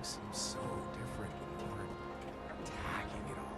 seems so different when you're attacking it all.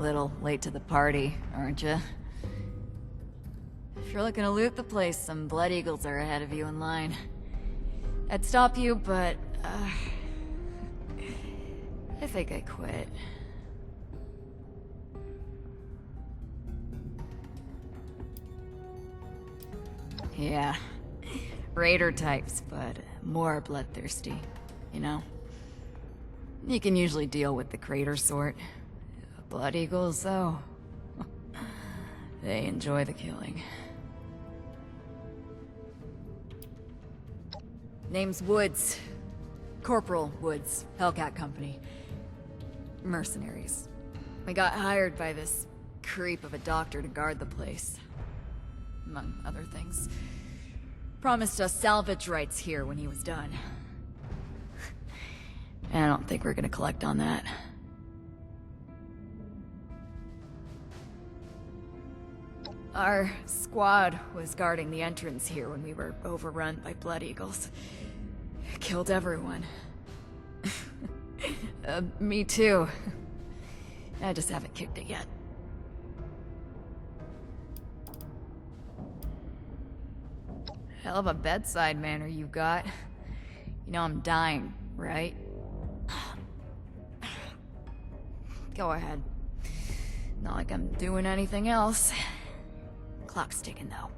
Little late to the party, aren't you? If you're looking to loot the place, some Blood Eagles are ahead of you in line. I'd stop you, but, I think I quit. Yeah. Raider types, but more bloodthirsty, you know? You can usually deal with the crater sort. Blood Eagles, though. They enjoy the killing. Name's Woods. Corporal Woods, Hellcat Company. Mercenaries. We got hired by this creep of a doctor to guard the place. Among other things. Promised us salvage rights here when he was done. I don't think we're gonna collect on that. Our squad was guarding the entrance here when we were overrun by Blood Eagles. Killed everyone. Me too. I just haven't kicked it yet. Hell of a bedside manner you got. You know I'm dying, right? Go ahead. Not like I'm doing anything else. Clock's ticking, though.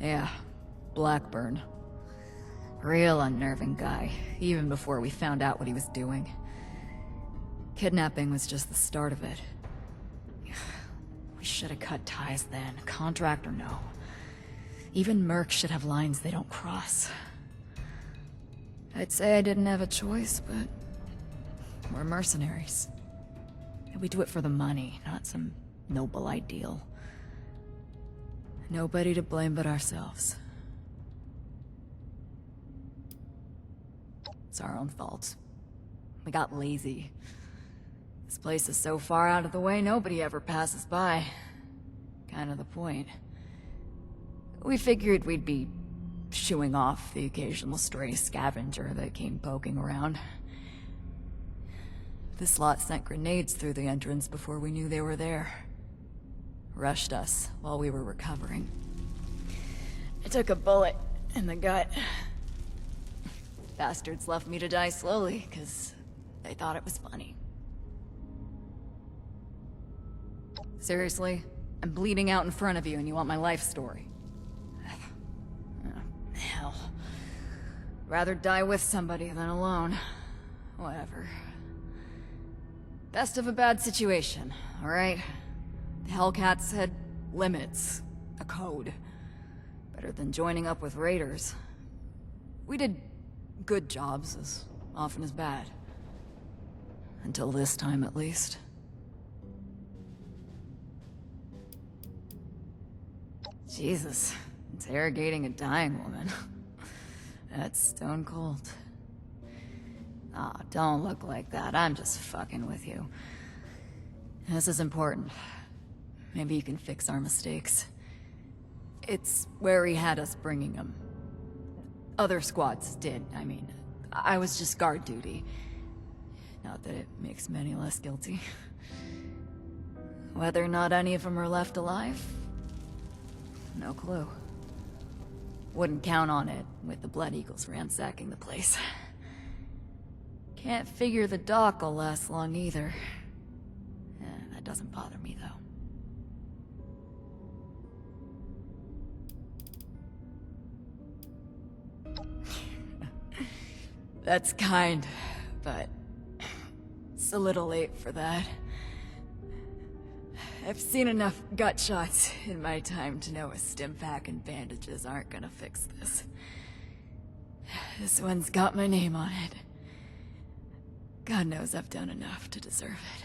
Yeah, Blackburn. Real unnerving guy, even before we found out what he was doing. Kidnapping was just the start of it. We should have cut ties then, contract or no. Even mercs should have lines they don't cross. I'd say I didn't have a choice, but we're mercenaries. And we do it for the money, not some noble ideal. Nobody to blame but ourselves. It's our own fault. We got lazy. This place is so far out of the way, nobody ever passes by. Kind of the point. We figured we'd be shooing off the occasional stray scavenger that came poking around. This lot sent grenades through the entrance before we knew they were there. Rushed us while we were recovering. I took a bullet in the gut. Bastards left me to die slowly, because they thought it was funny. Seriously? I'm bleeding out in front of you and you want my life story? Oh, hell. Rather die with somebody than alone. Whatever. Best of a bad situation, alright? The Hellcats had limits. A code. Better than joining up with raiders. We did good jobs as often as bad. Until this time, at least. Jesus. Interrogating a dying woman. That's stone cold. Aw, don't look like that. I'm just fucking with you. This is important. Maybe you can fix our mistakes. It's where he had us bringing him. Other squads did, I mean. I was just guard duty. Not that it makes me any less guilty. Whether or not any of them are left alive? No clue. Wouldn't count on it, with the Blood Eagles ransacking the place. Can't figure the dock will last long either. That doesn't bother me, though. That's kind, but it's a little late for that. I've seen enough gut shots in my time to know a stim pack and bandages aren't gonna fix this. This one's got my name on it. God knows I've done enough to deserve it.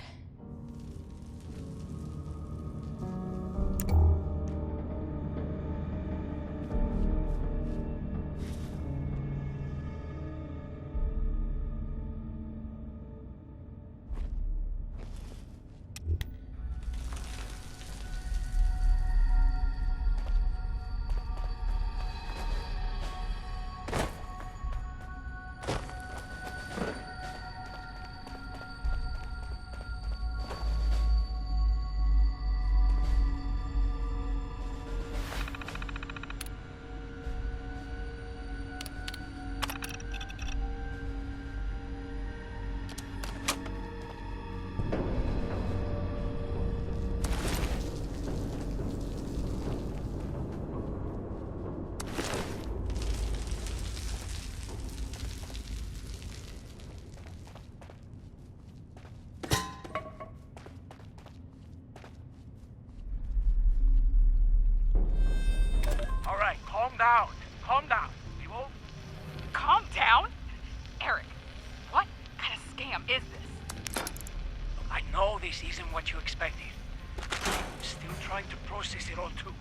this isn't what you expected. I'm still trying to process it all too.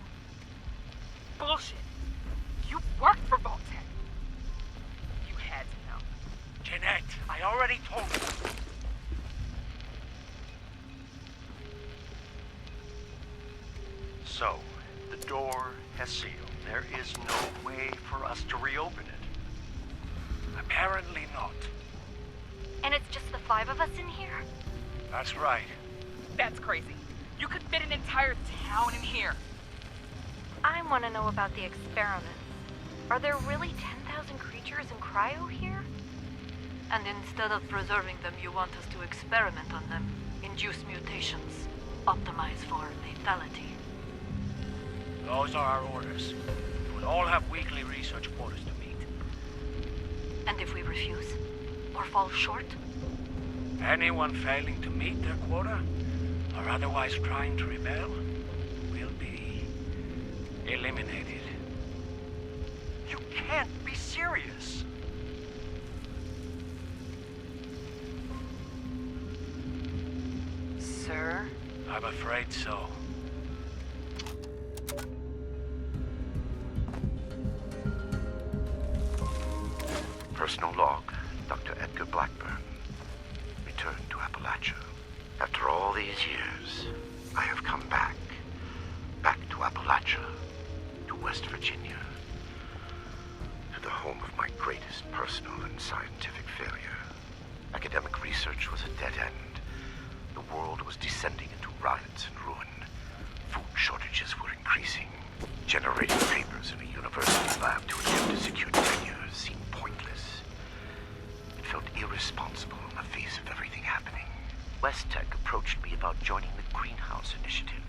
Bullshit. You worked for Vault-Tec. You had to know. Jeanette, I already told you. So, the door has sealed. There is no way for us to reopen it. Apparently not. And it's just the 5 of us in here? That's right. That's crazy. You could fit an entire town in here. I want to know about the experiments. Are there really 10,000 creatures in cryo here? And instead of preserving them, you want us to experiment on them, induce mutations, optimize for lethality. Those are our orders. We'll all have weekly research quotas to meet. And if we refuse, or fall short? Anyone failing to meet their quota, or otherwise trying to rebel, will be eliminated. You can't be serious. Sir? I'm afraid so. Personal log, Dr. Edgar Blackburn. Returned to Appalachia. After all these years, I have come back. Back to Appalachia. To West Virginia. To the home of my greatest personal and scientific failure. Academic research was a dead end. The world was descending into riots and ruin. Food shortages were increasing. Generating papers in a university lab to attempt to secure tenure seemed pointless. It felt irresponsible in the face of everything happening. West-Tech approached me about joining the Greenhouse Initiative.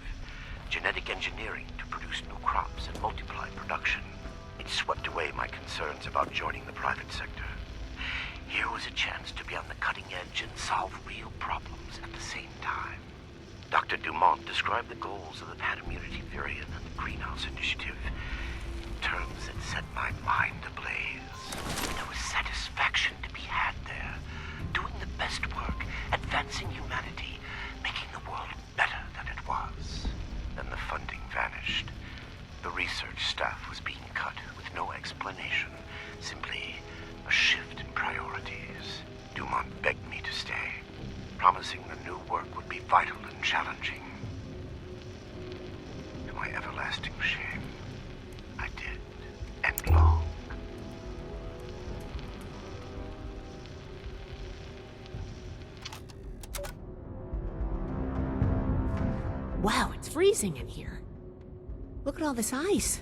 Genetic engineering to produce new crops and multiply production. It swept away my concerns about joining the private sector. Here was a chance to be on the cutting edge and solve real problems at the same time. Dr. Dumont described the goals of the Panimmunity Virion and the Greenhouse Initiative in terms that set my mind ablaze. There was satisfaction to be had there, doing the best work, advancing humanity, making the world better than it was. Then the funding vanished. The research staff was being cut with no explanation, simply a shift in priorities. Dumont begged me to stay, promising the new work would be vital and challenging. To my everlasting shame, I did, and long. Wow, it's freezing in here. Look at all this ice.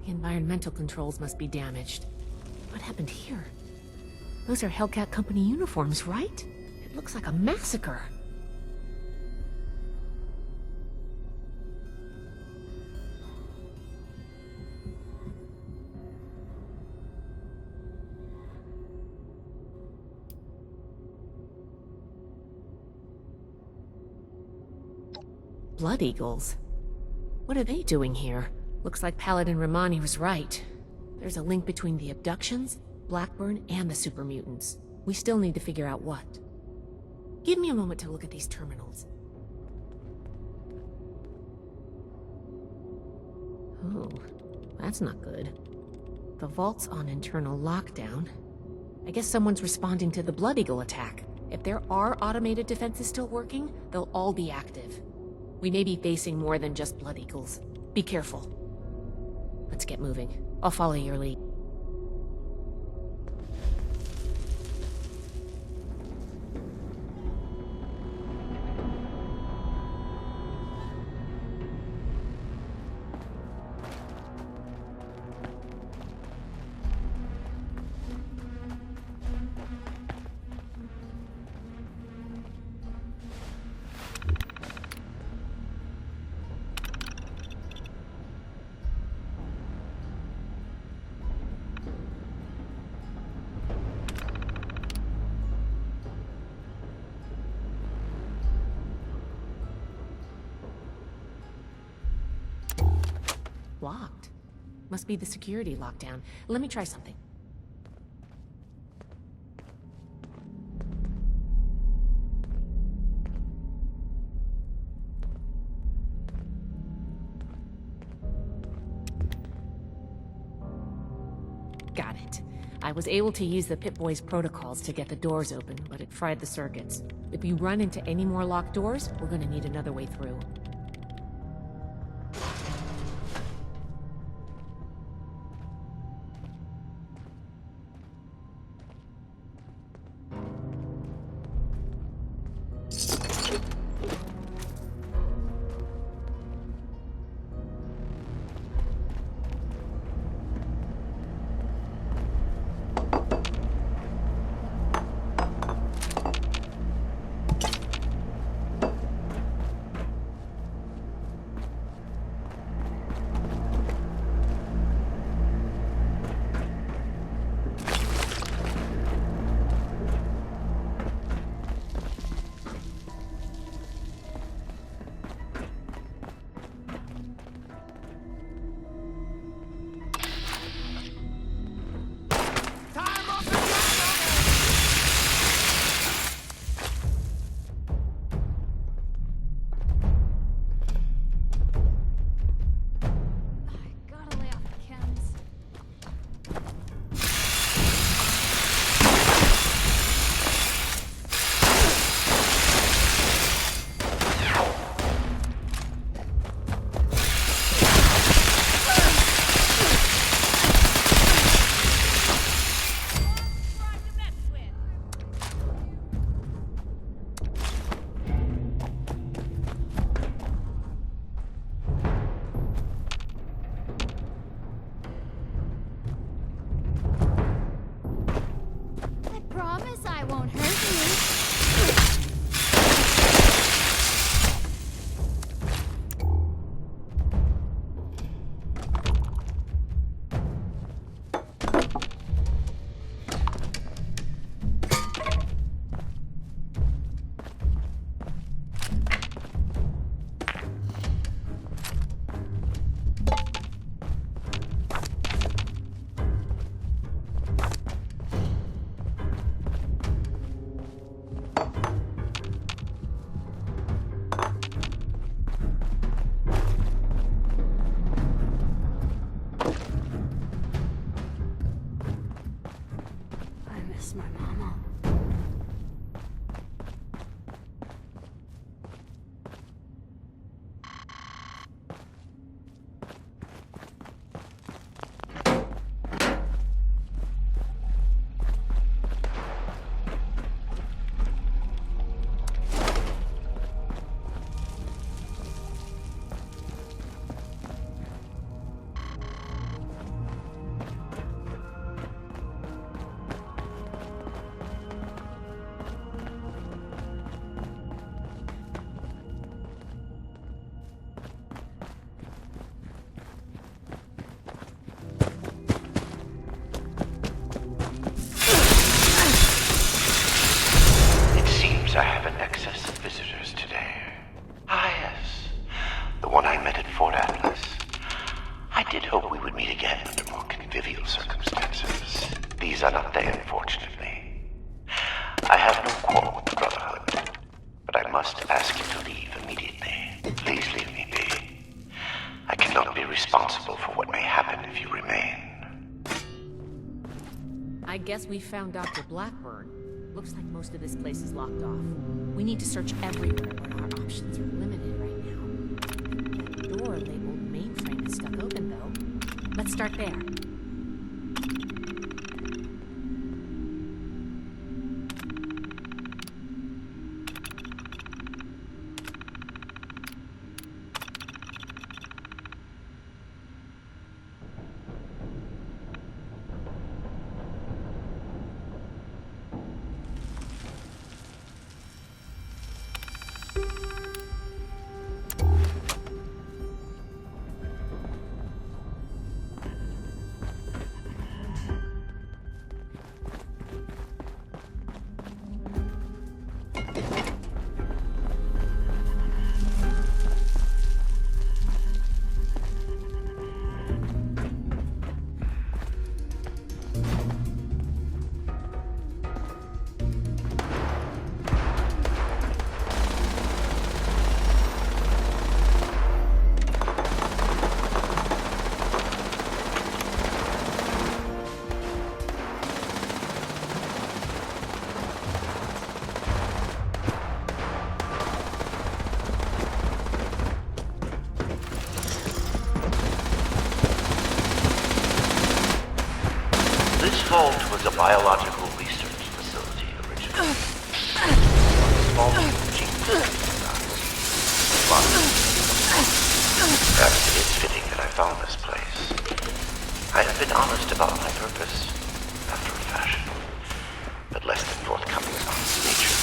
The environmental controls must be damaged. What happened here? Those are Hellcat Company uniforms, right? It looks like a massacre. Blood Eagles? What are they doing here? Looks like Paladin Romani was right. There's a link between the abductions, Blackburn, and the super mutants. We still need to figure out what. Give me a moment to look at these terminals. Oh, that's not good. The vault's on internal lockdown. I guess someone's responding to the Blood Eagle attack. If there are automated defenses still working, they'll all be active. We may be facing more than just Blood Eagles. Be careful. Let's get moving. I'll follow your lead. Locked. Must be the security lockdown. Let me try something. Got it. I was able to use the Pip-Boy's protocols to get the doors open, but it fried the circuits. If we run into any more locked doors, we're gonna need another way through. Gotta lay off the chems. I promise I won't hurt you. I miss my mama. It seems I have an excess of visitors today. Ah, yes. The one I met at Fort Atlas. I did hope we would meet again under more convivial circumstances. These are not they, unfortunately. I have no quarrel with the Brotherhood, but I must ask you to leave immediately. Please leave me be. I cannot be responsible for what may happen if you remain. I guess we found Dr. Blackburn. Looks like most of this place is locked off. We need to search everywhere, but our options are limited right now. That door labeled mainframe is stuck open, though. Let's start there. was a biological research facility originally. A small gene perhaps it is fitting that I found this place. I have been honest about my purpose, after a fashion, but less than forthcoming about its nature.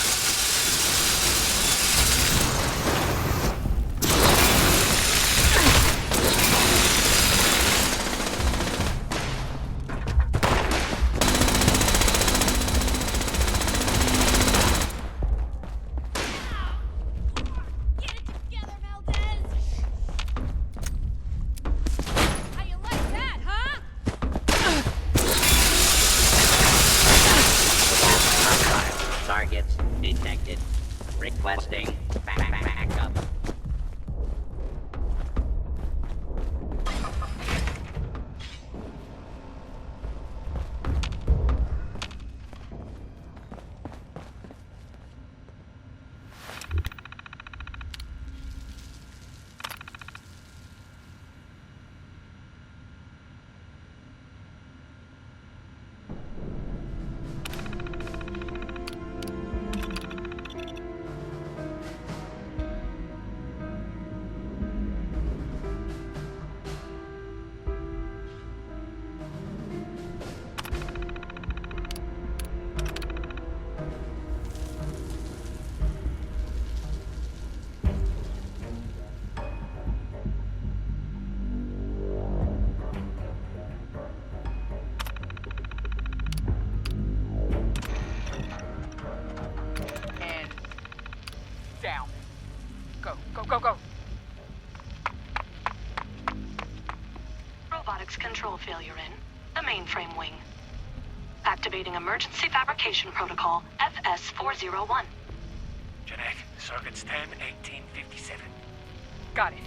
Targets detected. Requesting backup. Down. Go, go, go, go. Robotics control failure in the mainframe wing. Activating emergency fabrication protocol FS-401. Jeanette, circuits 10, 1857. Got it.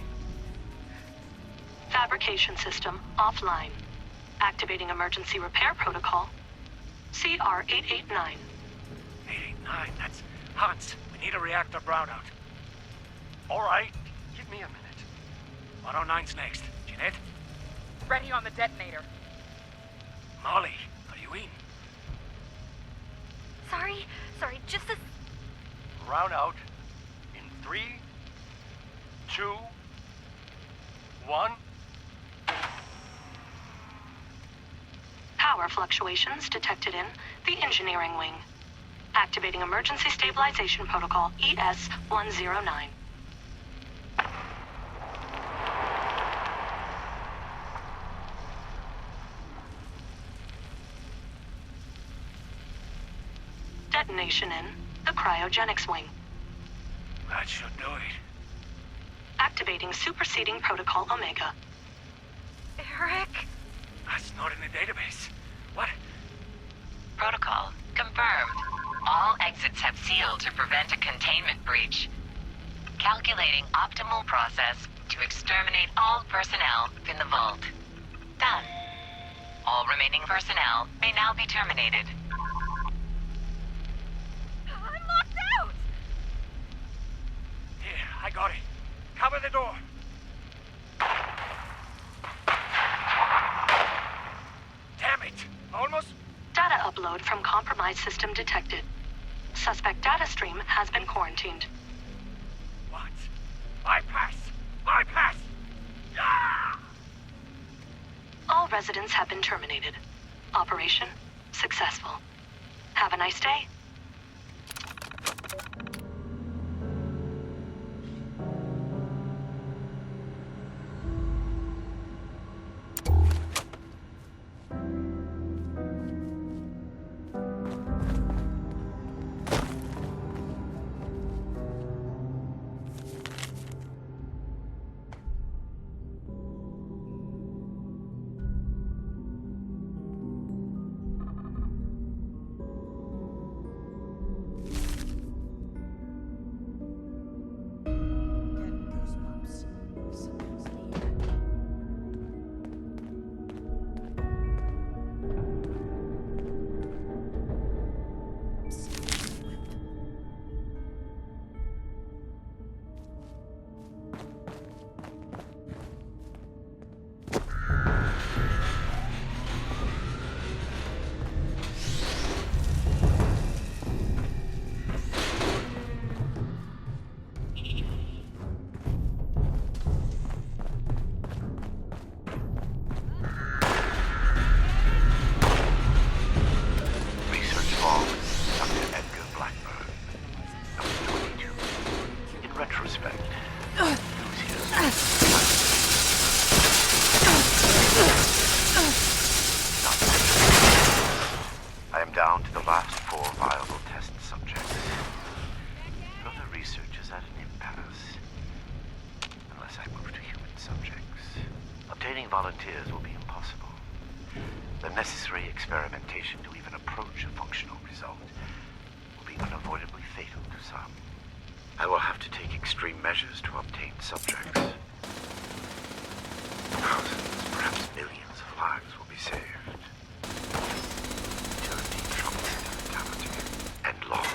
Fabrication system offline. Activating emergency repair protocol CR-889. 889, that's Hans. We need a reactor brownout. All right, give me a minute. 109's next. Jeanette? Ready on the detonator. Molly, are you in? Sorry, just a... Round out in 3, 2, 1. Power fluctuations detected in the engineering wing. Activating emergency stabilization protocol ES-109. Detonation in the cryogenics wing. That should do it. Activating superseding protocol Omega. Eric? That's not in the database. What? Protocol confirmed. All exits have sealed to prevent a containment breach. Calculating optimal process to exterminate all personnel in the vault. Done. All remaining personnel may now be terminated. I'm locked out! Here, I got it. Cover the door. Damn it! Almost... Data upload from compromised system detected. Suspect data stream has been quarantined. What? Bypass! Bypass! Ah! All residents have been terminated. Operation successful. Have a nice day. retrospect, I am down to the last 4 viable test subjects. Further research is at an impasse. Unless I move to human subjects. Obtaining volunteers will be impossible. The necessary experimentation to even approach a functional result will be unavoidably fatal to some. I will have to take extreme measures to obtain subjects. Thousands, perhaps millions of lives will be saved. Eternity troubled mentality and long.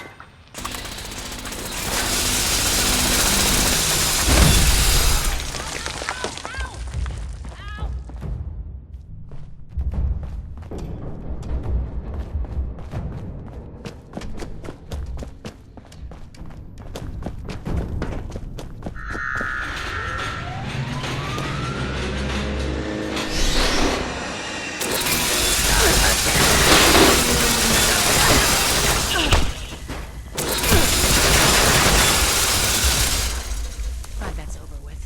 Glad that's over with.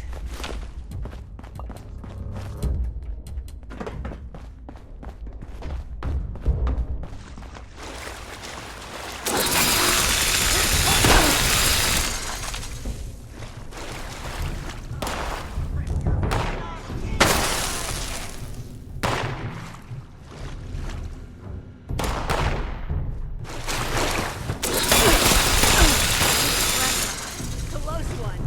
Close one.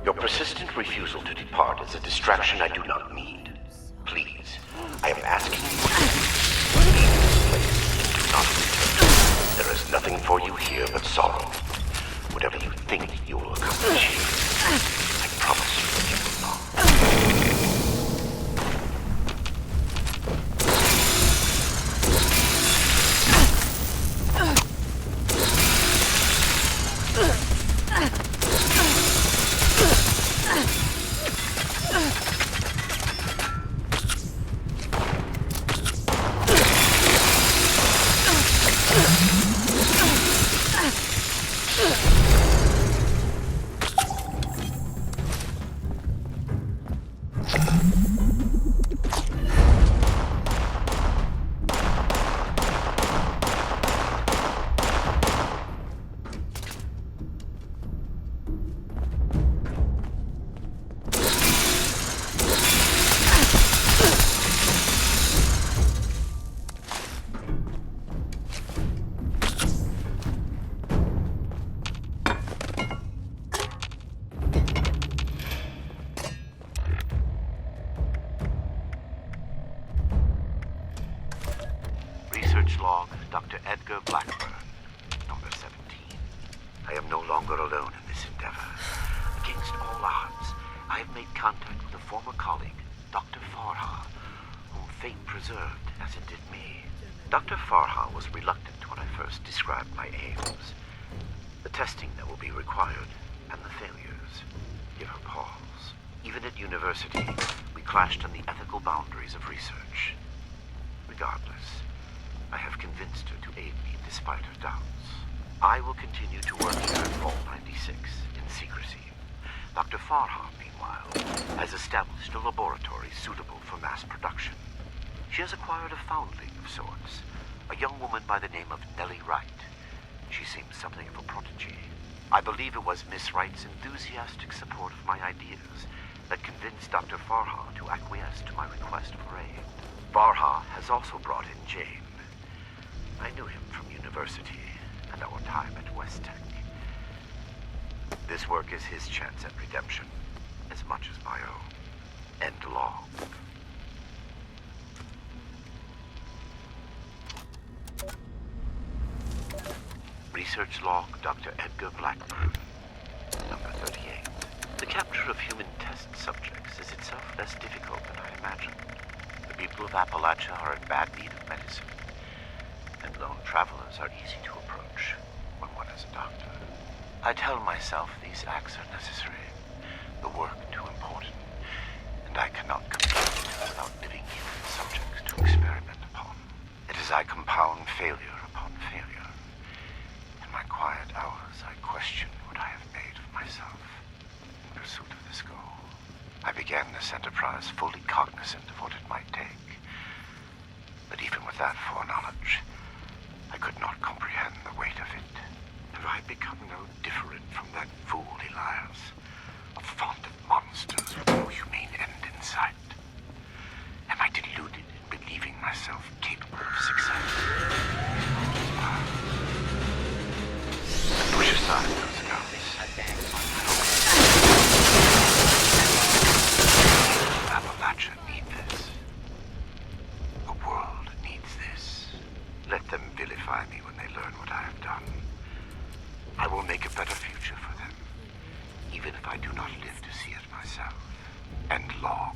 Your persistent refusal to depart is a distraction I do not need. Please, I am asking you to leave this place and do not return. There is nothing for you here but sorrow. Whatever you think you will accomplish here, I promise you will not. Research log, Dr. Edgar Blackburn, number 17. I am no longer alone in this endeavor. Against all odds, I have made contact with a former colleague, Dr. Farha, whom fate preserved as it did me. Dr. Farha was reluctant when I first described my aims. The testing that will be required, and the failures, give her pause. Even at university, we clashed on the ethical boundaries of research. Regardless, I have convinced her to aid me despite her doubts. I will continue to work here at Vault 96 in secrecy. Dr. Farha, meanwhile, has established a laboratory suitable for mass production. She has acquired a foundling of sorts, a young woman by the name of Nellie Wright. She seems something of a prodigy. I believe it was Miss Wright's enthusiastic support of my ideas that convinced Dr. Farha to acquiesce to my request for aid. Farha has also brought in Jane. I knew him from university and our time at West Tech. This work is his chance at redemption, as much as my own. End log. Research log, Dr. Edgar Blackburn, number 38. The capture of human test subjects is itself less difficult than I imagined. The people of Appalachia are in bad need of medicine, and lone travelers are easy to approach when one is a doctor. I tell myself these acts are necessary, the work too important, and I cannot complete it without living human subjects to experiment upon. It is I compound failure upon failure. In my quiet hours, I question what I have made of myself in pursuit of this goal. I began this enterprise fully cognizant of what it might take, but even with that foreknowledge, I could not comprehend the weight of it. Have I become no different from that fool Elias, a font of monsters with no humane end in sight? Am I deluded in believing myself capable of success? Push aside those doubts. Appalachia need this. The world needs this. Let them vilify me when they learn what I have done. I will make a better future for them, even if I do not live to see it myself. End log.